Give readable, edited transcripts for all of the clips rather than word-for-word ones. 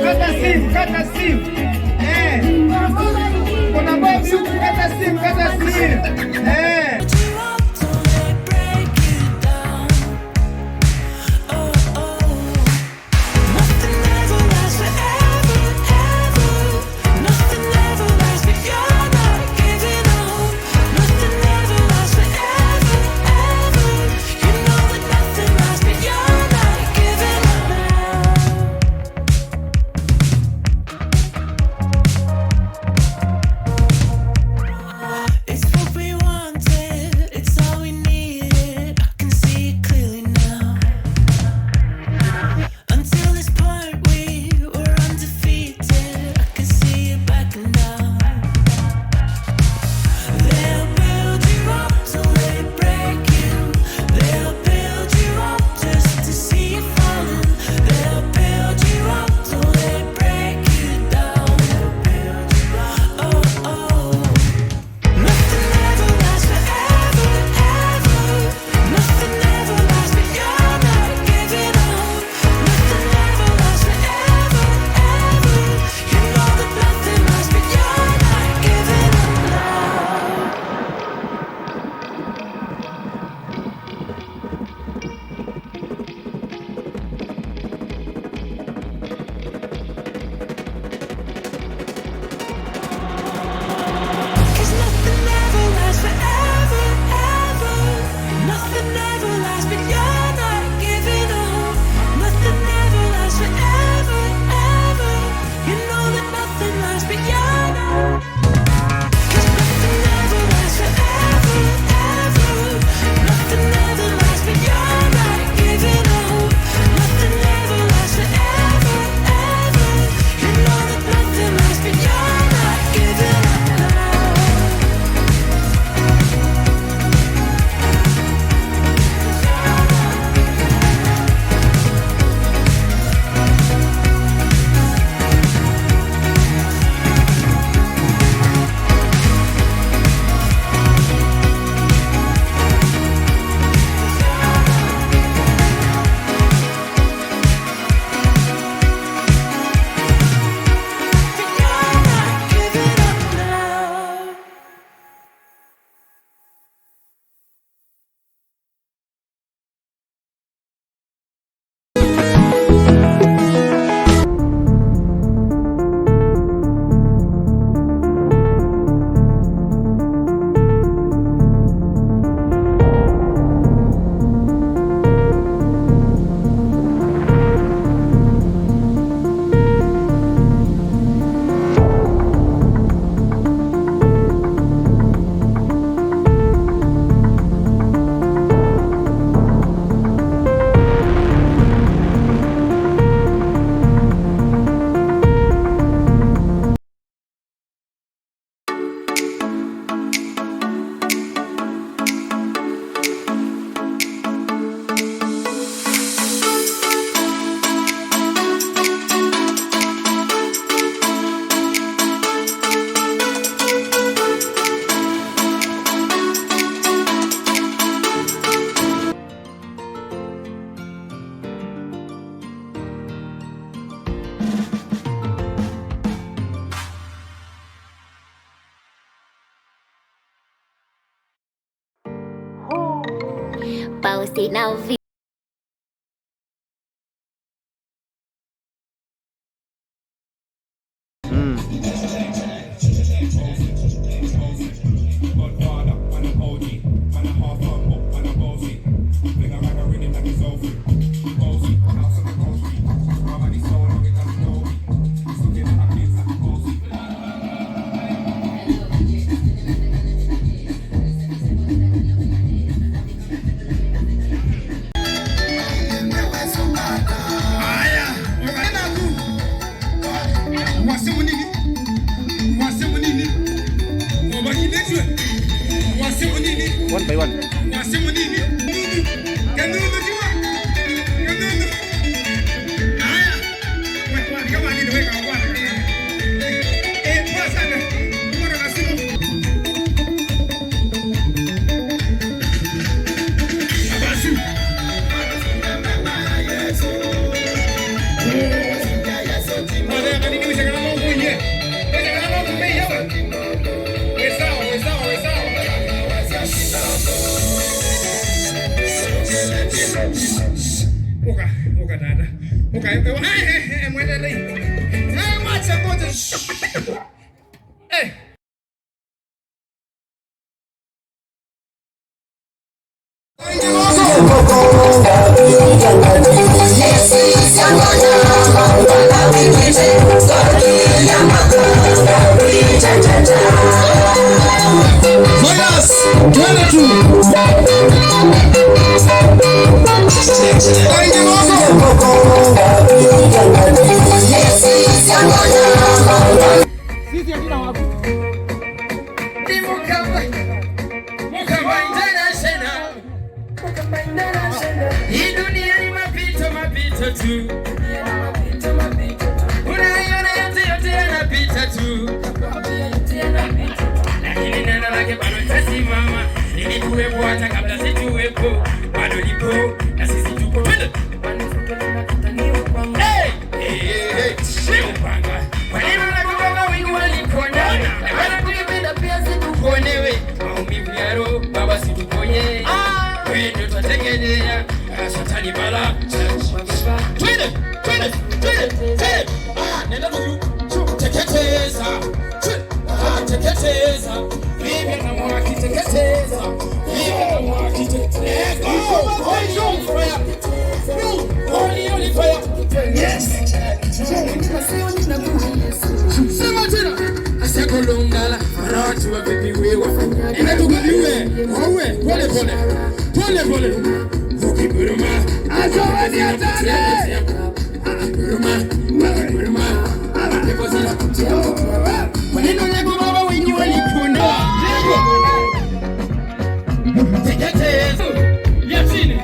Kata simu, kata simu. Kuna bobi huku, kata simu, kata simu. Posted no video. Oka dada. Hey, mwendelee. Mwacha ngoja. Hii dunia ni mapito tu. Unaiona yote yanapita tu. Lakini neno lake bado litasimama. Lilikuwepo hata kabla situwepo. Bado lipo na sisi tupo. Twende. Kwa neno lako Baba wengi walipona. Bwana tukipenda pia situponewe. Maumivu ya roho Baba situponye. Wewe ndio tutategemea. Shetani bala. Twende. Nenda teketeza. Teketeza. Vipi na mwaki teketeza. Holy fire. Yes. Sema tena. Asiakolongala. Watu wa vipi wewe. Ina tukuliwe. Pole. Ukiguruma. Azawadi atare. Guruma. Kwa neno lako Baba wengi walipona. Teketeza. Yatini.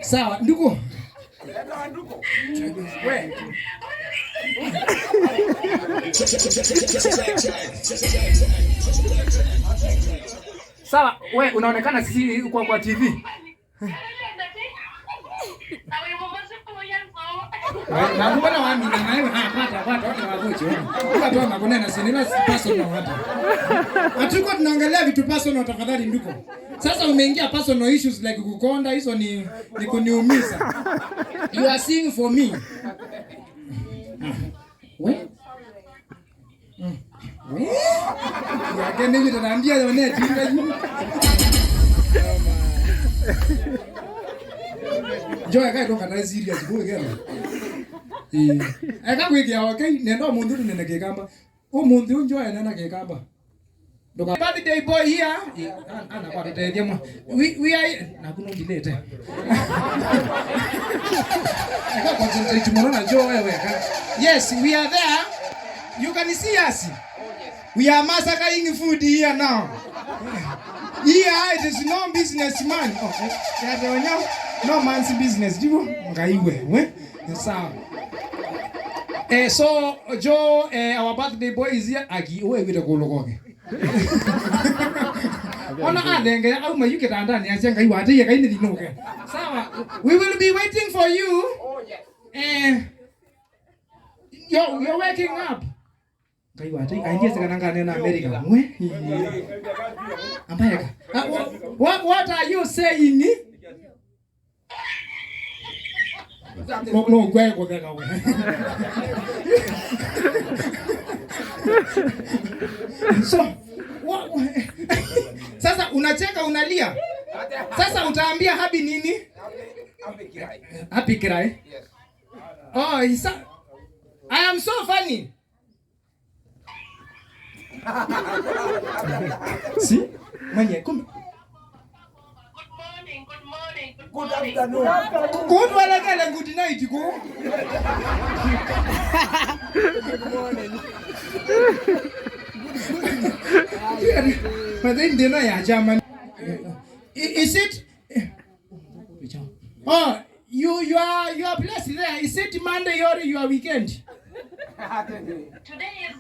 Sawa, ndugu. Wewe. Sawa, wewe unaonekana sisi kwa TV. Na mbona wami na wewe hapata watu wagoje wewe. Watu wa magonena sinema personal hapa. Hatuko tunaongelea vitu personal tafadhali ndugu. Sasa umeingia personal issues like kukonda, hizo ni kuniumiza. You are seeing for me. Yake nini tunaambia yone tinga hivi. Njoo yake toka na serious boy gani. Eka kwiki ya okay nendo mundu nene ke Kamba. O mundu njoo nena ke Kamba. Doka birthday boy here. Ana birthday demo. We are na kuno dilete. Eka concentrate tomorrow na njoo wewe. Yes, we are there. You can see us. We are massacring food here now. Here it is no businessman. No man's business. Digo ngaiwe, we? Sawa. So Joe, our birthday boy is here. Agi wewe vile kologoge. Ona adenge au mayuke ndani asenga iwa ate yeka ine dinoke. Sawa. We will be waiting for you. Oh yes. You're waking up. Kaiwa ate aingie sekananga nena America. We? Ampayaka. What are you saying? No, go gaga we. So, what? Sasa unacheka unalia. Sasa utaambia happy nini? Happy cry. Yes. Oh, I am so funny. See? Manye, come. Good afternoon. Good morning and good night, go. Good morning. But then dinner ya German. Is it? Oh, you are blessed there. Is it Monday or your weekend? Today is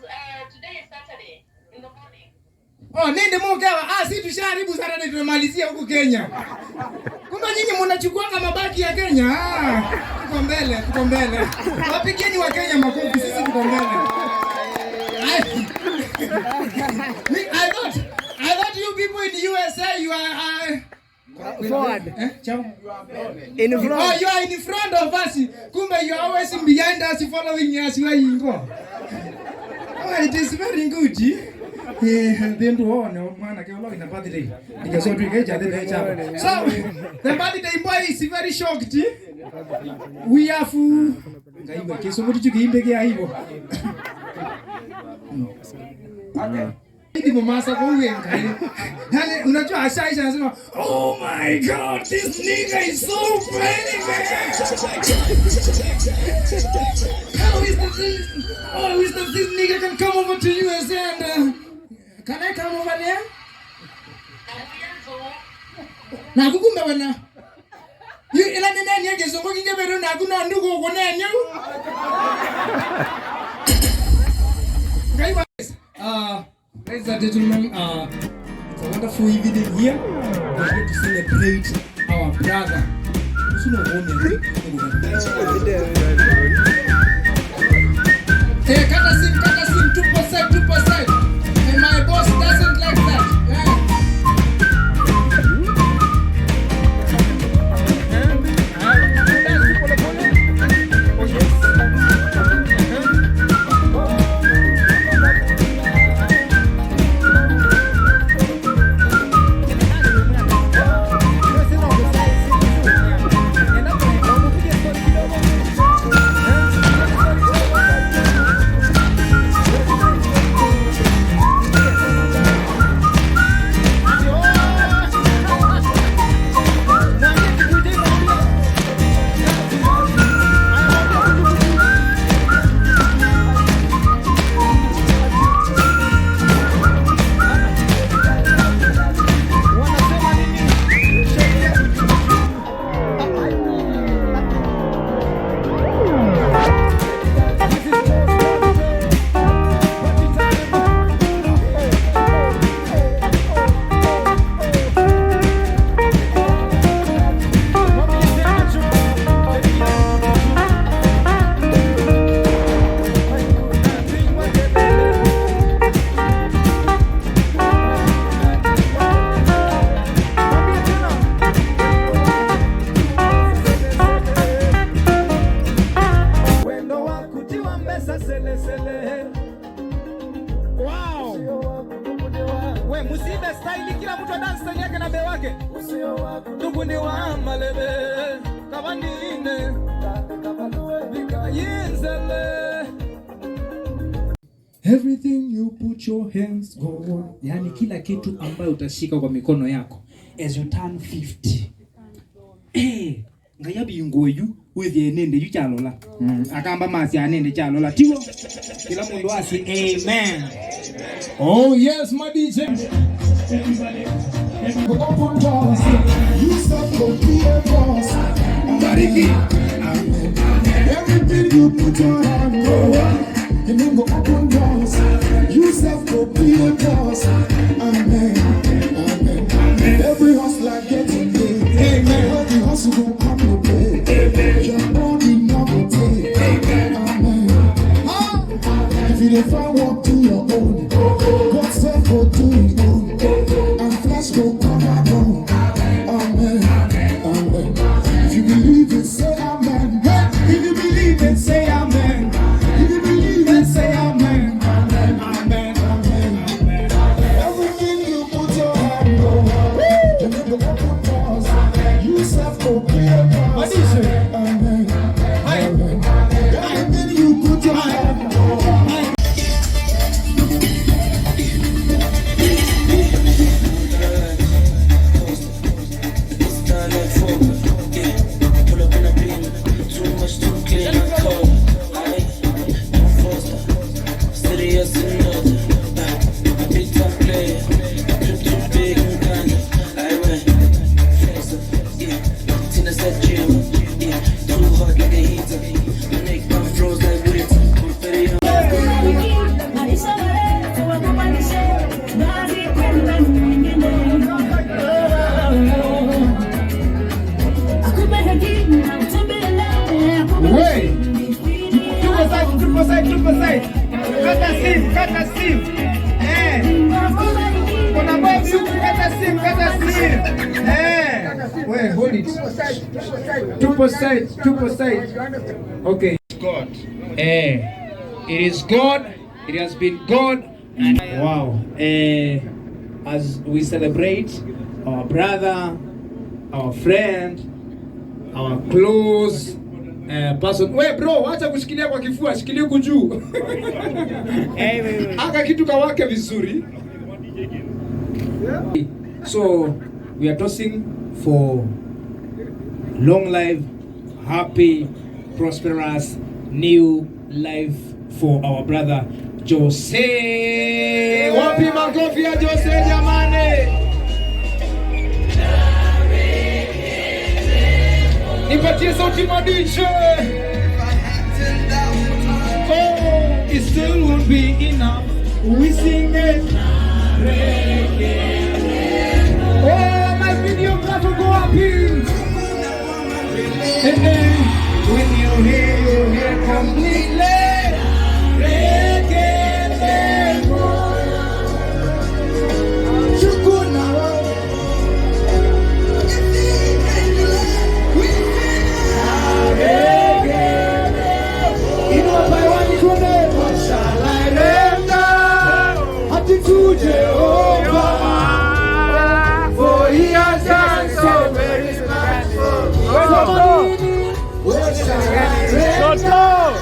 Saturday in the morning. Oh, nende mogawa. Si tusharibu sana na tumemalizia huko Kenya. Kumbe nyinyi mnachukua mabaki ya Kenya. Tuko mbele. Wapigeni wa Kenya makofi, sisi tuko mbele. I thought you people in the USA you are forward. Ciao. In front. Oh, you are in front of us. Kumbe you are always behind us, following us where you go. Oh, it is very good. Then to on man, ke ina birthday. Because we get the so the birthday boy is very shocked. We are full. Ngaiwa keso mutu chukimbe ke aibo. Ndipo masa kwa ngai. Hale unajua Ashaisha anasema, "Oh my god, this nigga is so funny, man." How is this nigga can come over to USA and can I come over there? Na kukumbe wana. Ila nene yake zongo kinge bero na kuna ndugu uko nenye. Ngaiwa. Ladies and gentlemen, it's a wonderful evening here. We're going to celebrate our brother. Hey, kata sim, 2%. And my boss doesn't like that. musibe style kila mtu dance style yake na be wake. Ndugu ni wa malebe kabandine yenzele. Everything you put your hands go. Yani kila kitu ambayo utashika kwa mikono yako as you turn 50. Ngayabi ngoyu with yenende yu chalola. Akamba masi anende chalola tiwo. Kila mundu asi amen. Oh yes my DJ. Everybody open doors. You stop go be a boss. Bariki. Everything you put your hand go. You know go open doors. You self go be a boss. Amen. Amen. Amen. Every hustler getting paid. Amen. Every hustle go come to pay. Amen. Your body never take. Amen. Amen. If you don't find work, do your own. God self go do his own. And flesh go come and go. Amen. Amen. If you believe it, say amen. If you believe it, say amen. If you believe it, say amen. Amen. Amen. Amen. Amen. Everything you put your hand go. You need to open doors. You self go be a boss. Amen. Amen. Everything you put your hand go. Wait, hold it. Two side. Okay. God. It is God. It has been God. And wow. As we celebrate our brother, our friend, our close person. Wait, bro, acha kushikilia kwa kifua, shikilia huku juu. Aka kitu kawake vizuri. So we are tossing for long life, happy, prosperous, new life for our brother Jose. Wapi makofi ya Jose jamani? Nipatie sauti DJ. Oh, it still won't be enough. We sing it. Oh, my videographer go up here. And then when you hear completely reggae tempo. Chukuna. What shall I render? Attitude Jehovah, for he has done so very much for me. What shall I render?